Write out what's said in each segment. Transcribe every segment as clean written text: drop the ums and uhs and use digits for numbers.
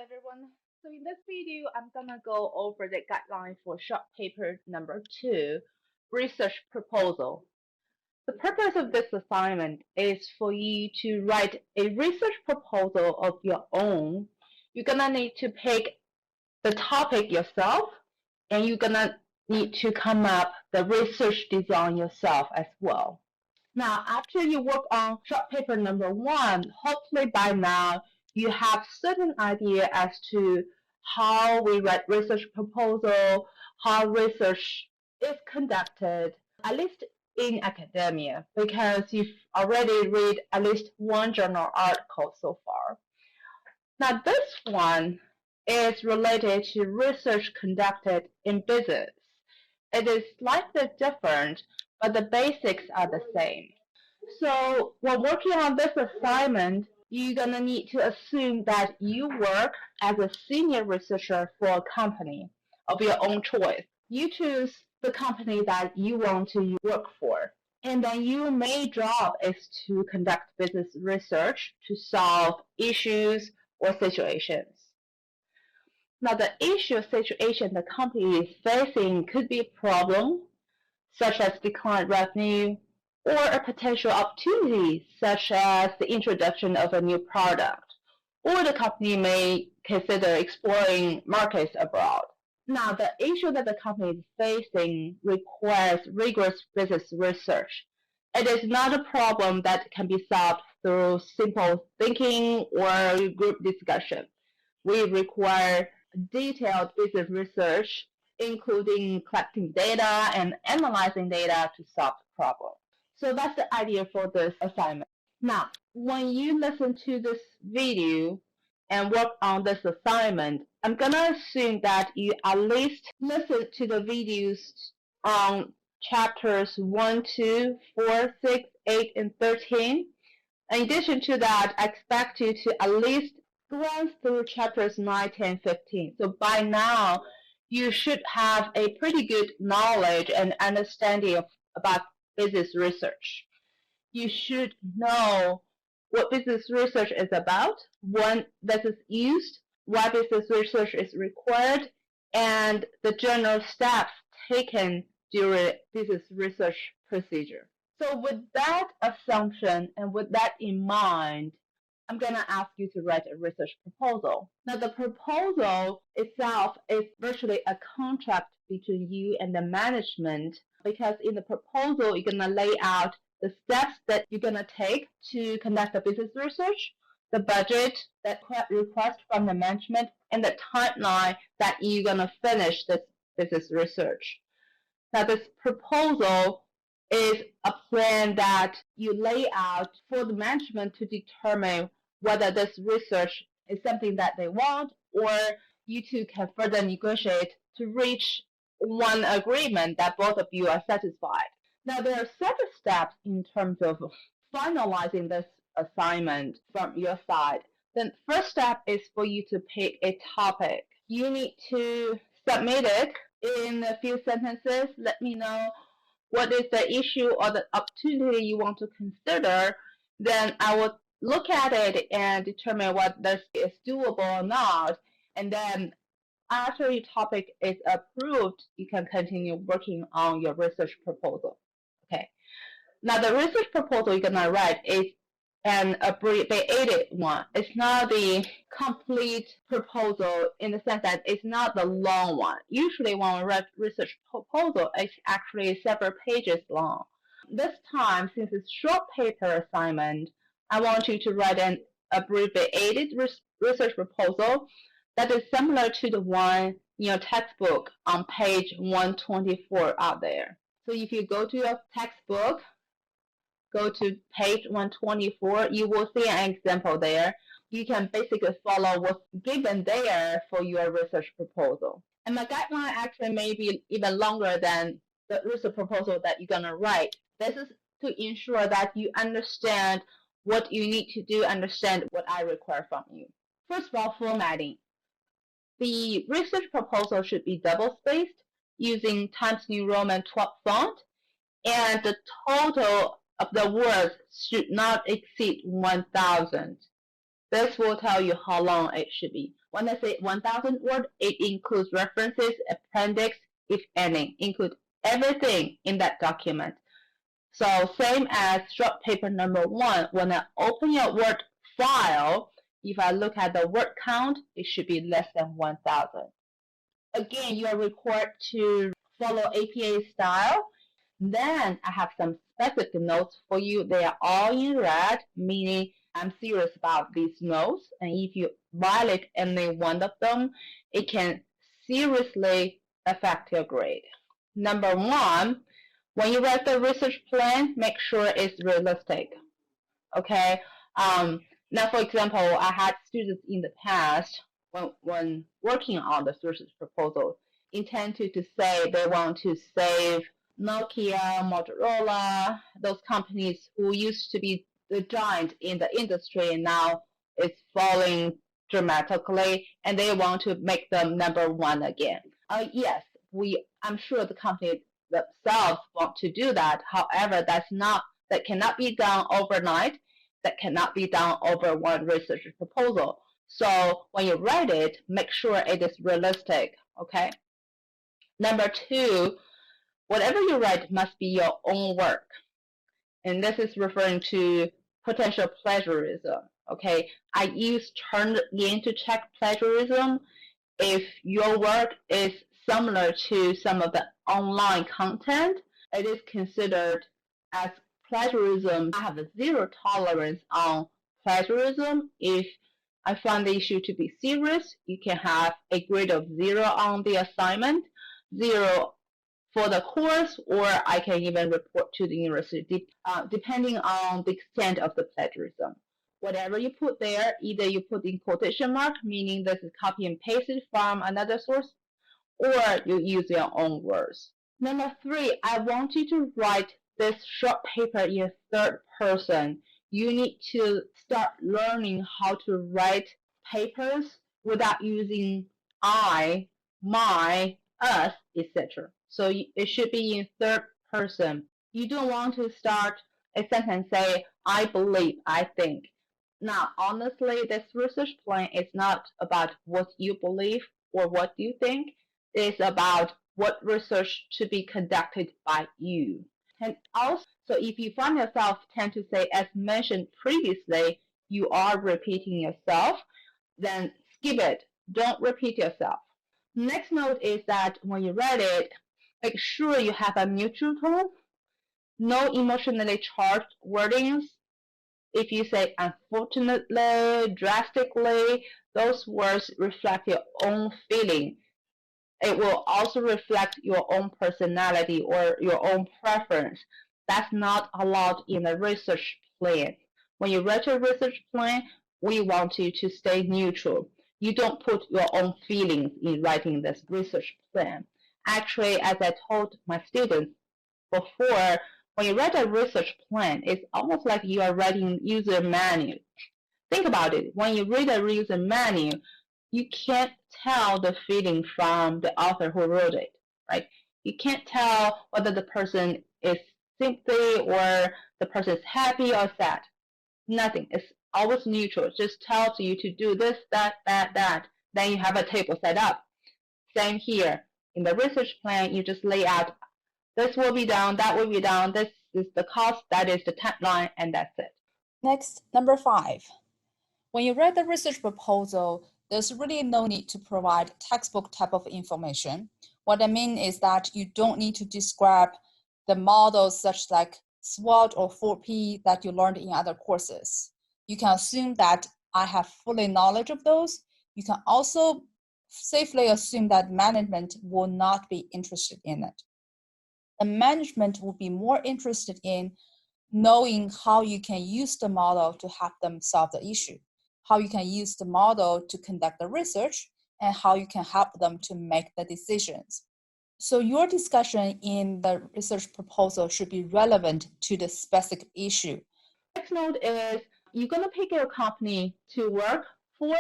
everyone. So in this video, I'm gonna go over the guideline for short paper number 2, research proposal. The purpose of this assignment is for you to write a research proposal of your own. You're gonna need to pick the topic yourself, and you're gonna need to come up the research design yourself as well. Now, after you work on short paper number 1, hopefully by now you have certain idea as to how we write research proposal, how research is conducted, at least in academia, because you've already read at least one journal article so far. Now, this one is related to research conducted in business. It is slightly different, but the basics are the same. So when working on this assignment, you're going to need to assume that you work as a senior researcher for a company of your own choice. You choose the company that you want to work for. And then your main job is to conduct business research to solve issues or situations. Now, the issue or situation the company is facing could be a problem, such as declined revenue, or a potential opportunity, such as the introduction of a new product, or the company may consider exploring markets abroad. Now, the issue that the company is facing requires rigorous business research. It is not a problem that can be solved through simple thinking or group discussion. We require detailed business research, including collecting data and analyzing data to solve the problem. So that's the idea for this assignment. Now, when you listen to this video and work on this assignment, I'm gonna assume that you at least listen to the videos on chapters 1, 2, 4, 6, 8, and 13. In addition to that, I expect you to at least glance through chapters 9, 10, 15. So by now, you should have a pretty good knowledge and understanding about business research. You should know what business research is about, when this is used, why business research is required, and the general steps taken during business research procedure. So with that assumption and with that in mind, I'm going to ask you to write a research proposal. Now, the proposal itself is virtually a contract between you and the management, because in the proposal, you're going to lay out the steps that you're going to take to conduct the business research, the budget that request from the management, and the timeline that you're going to finish this business research. Now, this proposal is a plan that you lay out for the management to determine whether this research is something that they want, or you two can further negotiate to reach one agreement that both of you are satisfied. Now, there are several steps in terms of finalizing this assignment from your side. The first step is for you to pick a topic. You need to submit it in a few sentences. Let me know what is the issue or the opportunity you want to consider. Then I will look at it and determine whether this is doable or not. And then after your topic is approved, you can continue working on your research proposal. Okay. Now, the research proposal you're going to write is an abbreviated one. It's not the complete proposal in the sense that it's not the long one. Usually when we write research proposal, it's actually several pages long. This time, since it's short paper assignment, I want you to write an abbreviated research proposal that is similar to the one in your textbook on page 124 out there. So if you go to your textbook, go to page 124, you will see an example there. You can basically follow what's given there for your research proposal. And my guideline actually may be even longer than the research proposal that you're going to write. This is to ensure that you understand what you need to do, understand what I require from you. First of all, formatting. The research proposal should be double-spaced using Times New Roman 12 font, and the total of the words should not exceed 1,000. This will tell you how long it should be. When I say 1,000 words, it includes references, appendix, if any, include everything in that document. So same as short paper number 1, when I open your Word file, if I look at the word count, it should be less than 1,000. Again, you are required to follow APA style. Then I have some specific notes for you. They are all in red, meaning I'm serious about these notes. And if you violate any one of them, it can seriously affect your grade. Number 1, when you write the research plan, make sure it's realistic. Okay. Now, for example, I had students in the past when working on the research proposal intended to say they want to save Nokia, Motorola, those companies who used to be the giant in the industry and now it's falling dramatically, and they want to make them number 1 again. Yes, I'm sure the company themselves want to do that. However, that cannot be done overnight. That cannot be done over one research proposal. So when you write it, make sure it is realistic. Okay. Number 2, whatever you write must be your own work. And this is referring to potential plagiarism. Okay. I use turned in to check plagiarism. If your work is similar to some of the online content, it is considered as plagiarism. I have a zero tolerance on plagiarism. If I find the issue to be serious, you can have a grade of 0 on the assignment, 0 for the course, or I can even report to the university, depending on the extent of the plagiarism. Whatever you put there, either you put in quotation mark, meaning this is copy and pasted from another source, or you use your own words. Number 3, I want you to write this short paper in third person. You need to start learning how to write papers without using I, my, us, etc. So it should be in third person. You don't want to start a sentence say, I believe, I think. Now, honestly, this research plan is not about what you believe or what you think. It's about what research to be conducted by you. And also, so if you find yourself tend to say, as mentioned previously, you are repeating yourself, then skip it. Don't repeat yourself. Next note is that when you write it, make sure you have a neutral tone, no emotionally charged wordings. If you say unfortunately, drastically, those words reflect your own feeling. It will also reflect your own personality or your own preference. That's not allowed in a research plan. When you write a research plan, we want you to stay neutral. You don't put your own feelings in writing this research plan. Actually, as I told my students before, when you write a research plan, it's almost like you are writing user manual. Think about it. When you read a user manual, you can't tell the feeling from the author who wrote it, right? You can't tell whether the person is sympathy or the person is happy or sad. Nothing. It's always neutral. It just tells you to do this, that, that, that. Then you have a table set up. Same here. In the research plan, you just lay out, this will be done, that will be done, this is the cost, that is the timeline, and that's it. Next, number 5. When you write the research proposal, there's really no need to provide textbook type of information. What I mean is that you don't need to describe the models such like SWOT or 4P that you learned in other courses. You can assume that I have fully knowledge of those. You can also safely assume that management will not be interested in it. The management will be more interested in knowing how you can use the model to help them solve the issue, how you can use the model to conduct the research, and how you can help them to make the decisions. So your discussion in the research proposal should be relevant to the specific issue. Next note is you're going to pick your company to work for,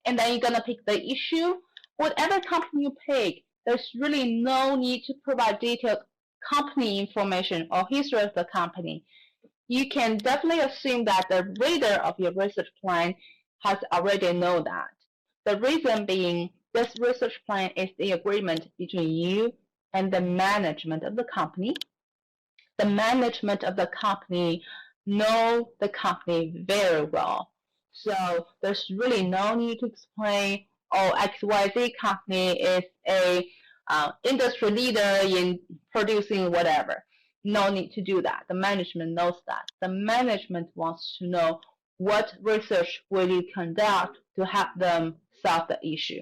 and then you're going to pick the issue. Whatever company you pick, there's really no need to provide detailed company information or history of the company. You can definitely assume that the reader of your research plan has already known that. The reason being, this research plan is the agreement between you and the management of the company. The management of the company know the company very well. So there's really no need to explain, oh, XYZ company is a industry leader in producing whatever. No need to do that. The management knows that. The management wants to know what research will you conduct to help them solve the issue.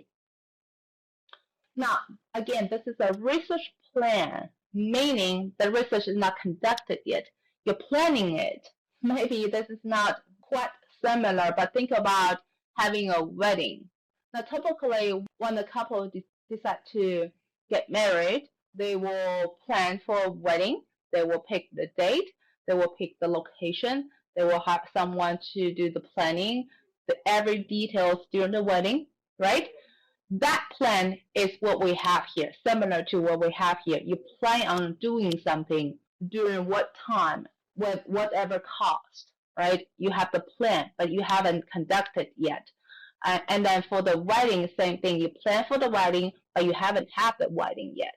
Now, again, this is a research plan, meaning the research is not conducted yet. You're planning it. Maybe this is not quite similar, but think about having a wedding. Now, typically, when the couple decide to get married, they will plan for a wedding. They will pick the date. They will pick the location. They will have someone to do the planning, every details during the wedding, right? That plan is what we have here, similar to what we have here. You plan on doing something during what time, with whatever cost, right? You have the plan, but you haven't conducted yet. And then for the wedding, same thing. You plan for the wedding, but you haven't had the wedding yet,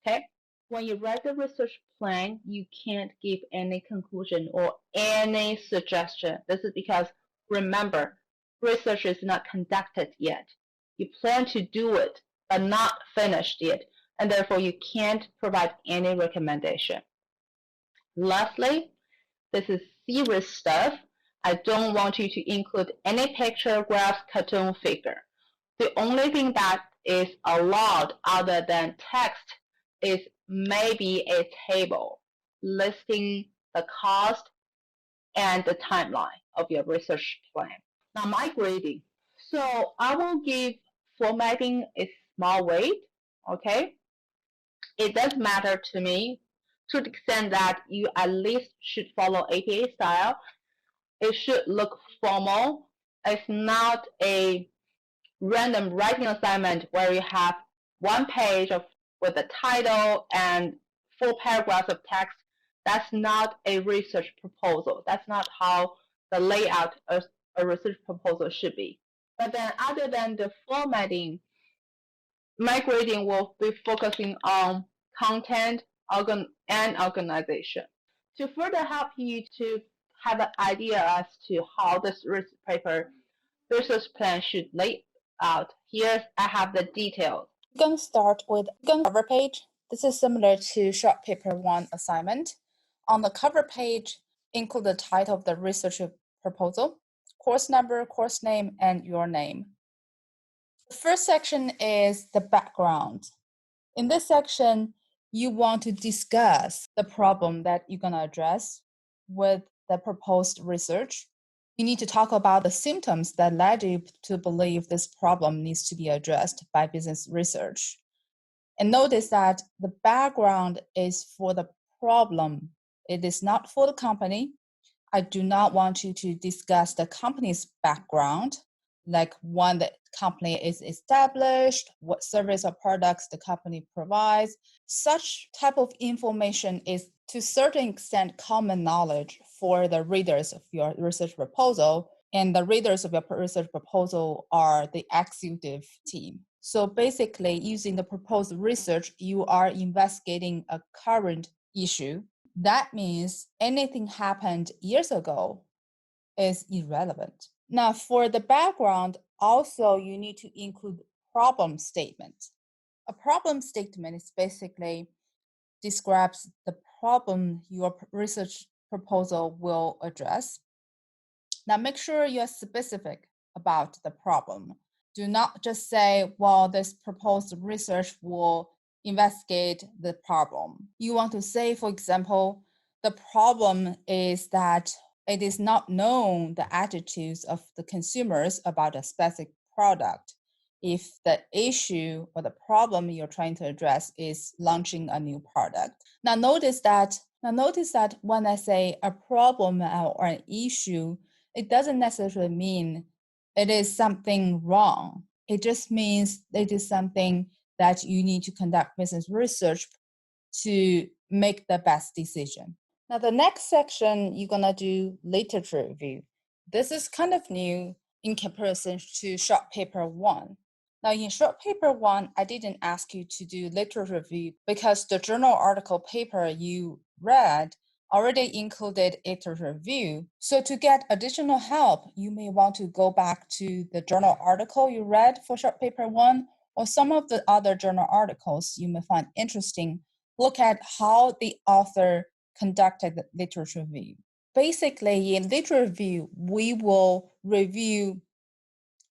okay? When you write the research plan, you can't give any conclusion or any suggestion. This is because, remember, research is not conducted yet. You plan to do it, but not finished yet, and therefore you can't provide any recommendation. Lastly, this is serious stuff. I don't want you to include any picture, graphs, cartoon, figure. The only thing that is allowed other than text is maybe a table listing the cost and the timeline of your research plan. Now, my grading. So I will give formatting a small weight, okay? It does matter to me to the extent that you at least should follow APA style. It should look formal. It's not a random writing assignment where you have one page with a title and 4 paragraphs of text. That's not a research proposal. That's not how the layout of a research proposal should be. But then other than the formatting, my grading will be focusing on content and organization. To further help you to have an idea as to how this research plan should lay out, here I have the details. We're going to start with the cover page. This is similar to short paper 1 assignment. On the cover page, include the title of the research proposal, course number, course name, and your name. The first section is the background. In this section, you want to discuss the problem that you're going to address with the proposed research. You need to talk about the symptoms that led you to believe this problem needs to be addressed by business research. And notice that the background is for the problem. It is not for the company. I do not want you to discuss the company's background, like when the company is established, what service or products the company provides. Such type of information is to a certain extent common knowledge for the readers of your research proposal, and the readers of your research proposal are the executive team. So basically, using the proposed research, you are investigating a current issue. That means anything happened years ago is irrelevant. Now, for the background, also you need to include problem statement. A problem statement is basically describes the problem your research proposal will address. Now, make sure you're specific about the problem. Do not just say, well, this proposed research will investigate the problem. You want to say, for example, the problem is that it is not known the attitudes of the consumers about a specific product. If the issue or the problem you're trying to address is launching a new product. Now notice that when I say a problem or an issue, it doesn't necessarily mean it is something wrong. It just means it is something that you need to conduct business research to make the best decision. Now, the next section, you're going to do literature review. This is kind of new. in comparison to short paper 1. Now, in short paper 1, I didn't ask you to do literature review because the journal article paper you read already included literature review. So to get additional help, you may want to go back to the journal article you read for short paper 1 or some of the other journal articles you may find interesting. Look at how the author conducted the literature review. Basically, in literature review, we will review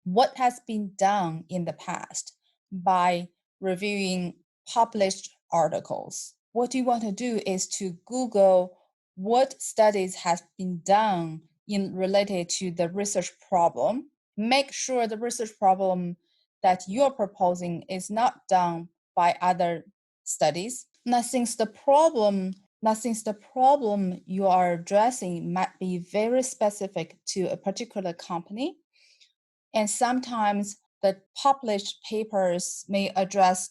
what has been done in the past by reviewing published articles. What you want to do is to Google what studies has been done in related to the research problem. Make sure the research problem that you're proposing is not done by other studies. Now, since the problem you are addressing might be very specific to a particular company, and sometimes the published papers may address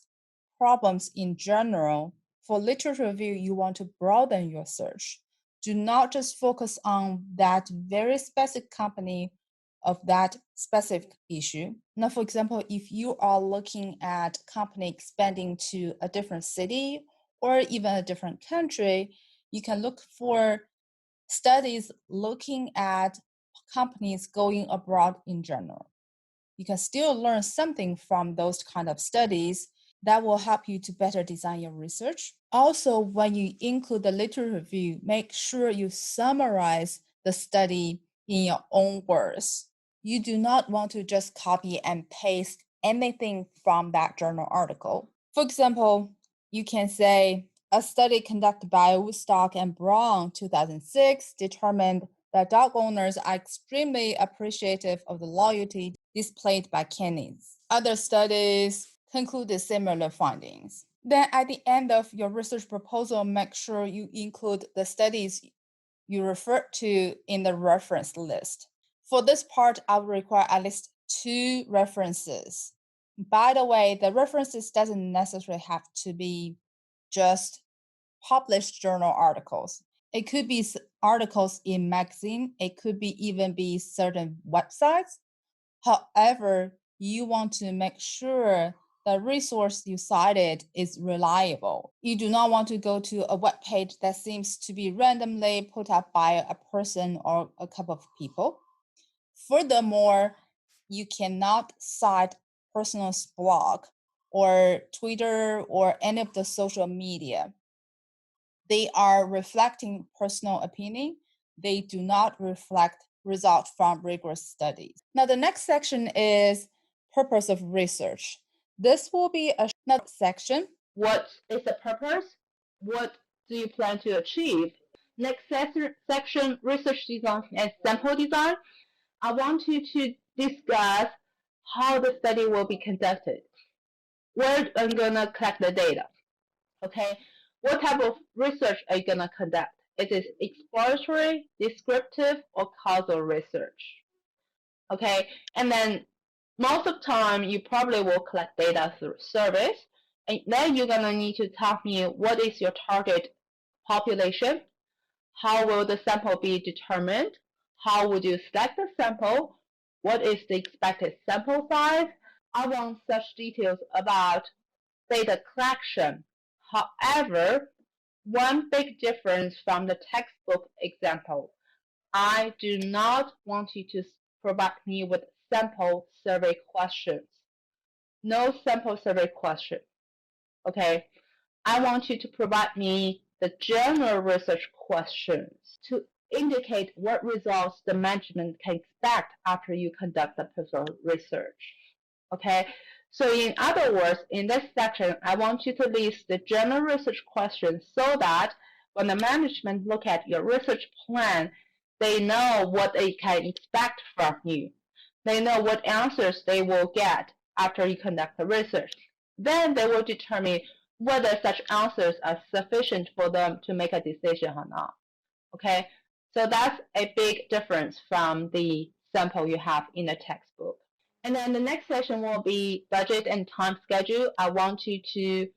problems in general. For literature review, you want to broaden your search. Do not just focus on that very specific company of that specific issue. Now, for example, if you are looking at company expanding to a different city or even a different country, you can look for studies looking at companies going abroad in general. You can still learn something from those kind of studies that will help you to better design your research. Also, when you include the literature review, make sure you summarize the study in your own words. You do not want to just copy and paste anything from that journal article. For example, you can say, a study conducted by Woodstock and Brown 2006 determined that dog owners are extremely appreciative of the loyalty displayed by canines. Other studies concluded similar findings. Then at the end of your research proposal, make sure you include the studies you refer to in the reference list. For this part, I will require at least 2 references. By the way, the references doesn't necessarily have to be just published journal articles. It could be articles in magazine. It could be even be certain websites. However, you want to make sure the resource you cited is reliable. You do not want to go to a web page that seems to be randomly put up by a person or a couple of people. Furthermore, you cannot cite personal blog or Twitter or any of the social media. They are reflecting personal opinion. They do not reflect results from rigorous studies. Now, the next section is purpose of research. This will be another section. What is the purpose? What do you plan to achieve? Next section, research design and sample design. I want you to discuss how the study will be conducted. Where are you going to collect the data? Okay, what type of research are you going to conduct? Is it exploratory, descriptive, or causal research? Okay, and then most of the time you probably will collect data through surveys, and then you're going to need to tell me what is your target population, how will the sample be determined, how would you select the sample, what is the expected sample size. I want such details about data collection. However, one big difference from the textbook example, I do not want you to provide me with sample survey questions. No sample survey question. Okay, I want you to provide me the general research questions to indicate what results the management can expect after you conduct the personal research. Okay, so in other words, in this section, I want you to list the general research questions so that when the management look at your research plan, they know what they can expect from you. They know what answers they will get after you conduct the research. Then they will determine whether such answers are sufficient for them to make a decision or not. Okay, so that's a big difference from the sample you have in the textbook. And then the next session will be budget and time schedule. I want you to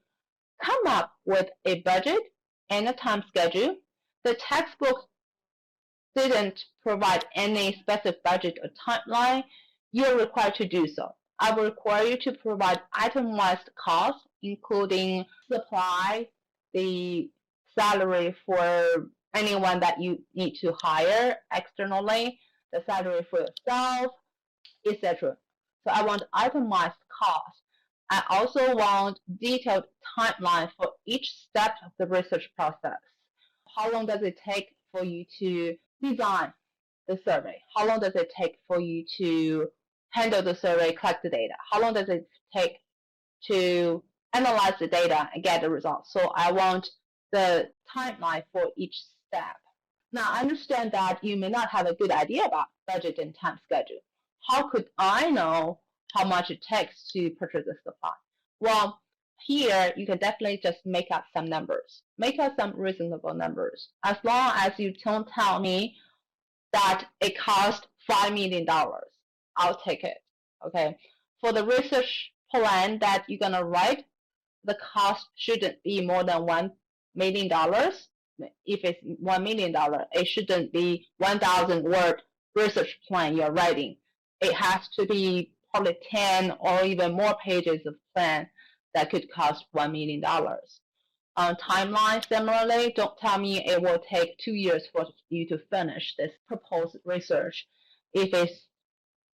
come up with a budget and a time schedule. The textbook didn't provide any specific budget or timeline. you're required to do so. I will require you to provide itemized costs, including supply, the salary for anyone that you need to hire externally, the salary for yourself, etc. So I want itemized costs. I also want detailed timeline for each step of the research process. How long does it take for you to design the survey? How long does it take for you to handle the survey, collect the data? How long does it take to analyze the data and get the results? So I want the timeline for each step. Now, I understand that you may not have a good idea about budget and time schedule. How could I know how much it takes to purchase the supply? Well, here you can definitely just make up some numbers. Make up some reasonable numbers. As long as you don't tell me that it cost $5 million, I'll take it. Okay. For the research plan that you're gonna write, the cost shouldn't be more than $1 million. If it's $1 million, it shouldn't be 1,000 word research plan you're writing. It has to be probably 10 or even more pages of plan that could cost $1 million. Timeline, similarly, don't tell me it will take 2 years for you to finish this proposed research. If it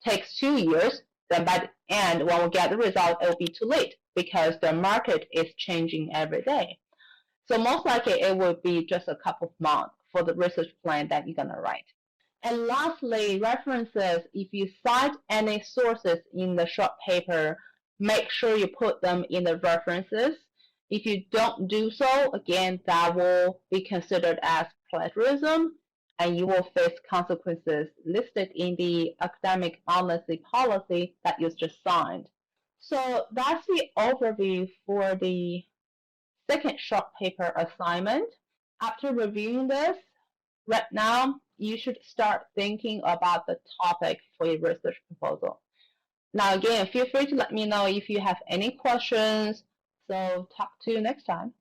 takes 2 years, then by the end, when we get the result, it will be too late because the market is changing every day. So most likely it will be just a couple of months for the research plan that you're going to write. And lastly, references. If you cite any sources in the short paper, make sure you put them in the references. If you don't do so, again, that will be considered as plagiarism, and you will face consequences listed in the academic honesty policy that you just signed. So that's the overview for the second short paper assignment. After reviewing this, right now, you should start thinking about the topic for your research proposal. Now, again, feel free to let me know if you have any questions. So talk to you next time.